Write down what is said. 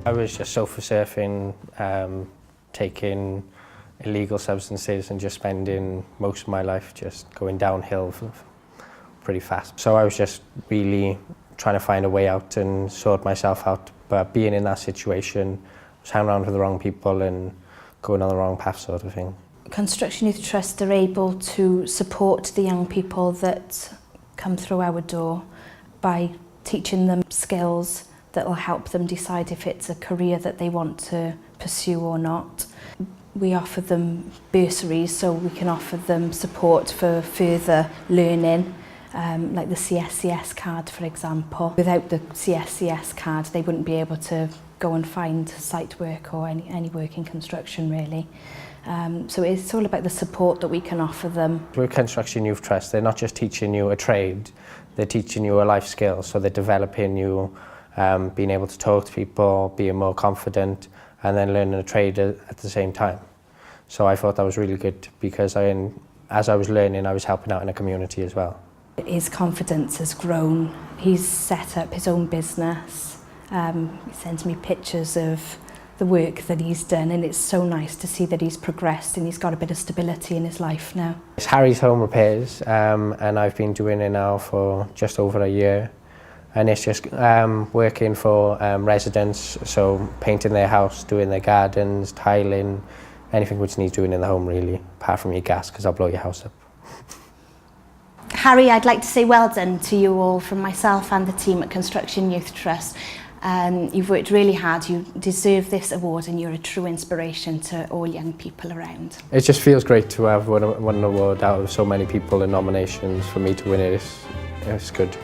I was just sofa surfing, taking illegal substances and just spending most of my life just going downhill pretty fast. So I was just really trying to find a way out and sort myself out. But being in that situation, I was hanging around with the wrong people and going on the wrong path sort of thing. Construction Youth Trust are able to support the young people that come through our door by teaching them skills that will help them decide if it's a career that they want to pursue or not. We offer them bursaries, so we can offer them support for further learning, like the CSCS card, for example. Without the CSCS card, they wouldn't be able to go and find site work or any work in construction, really. So it's all about the support that we can offer them. With Construction Youth Trust, they're not just teaching you a trade, they're teaching you a life skill, so they're developing you, being able to talk to people, being more confident, and then learning a trade at the same time. So I thought that was really good because as I was learning, I was helping out in a community as well. His confidence has grown. He's set up his own business. He sends me pictures of the work that he's done, and it's so nice to see that he's progressed and he's got a bit of stability in his life now. It's Harry's Home Repairs, and I've been doing it now for just over a year. And it's just working for residents, so painting their house, doing their gardens, tiling, anything which needs doing in the home really, apart from your gas, because I'll blow your house up. Harry, I'd like to say well done to you all from myself and the team at Construction Youth Trust. You've worked really hard, you deserve this award, and you're a true inspiration to all young people around. It just feels great to have won an award out of so many people in nominations. For me to win it, it's good.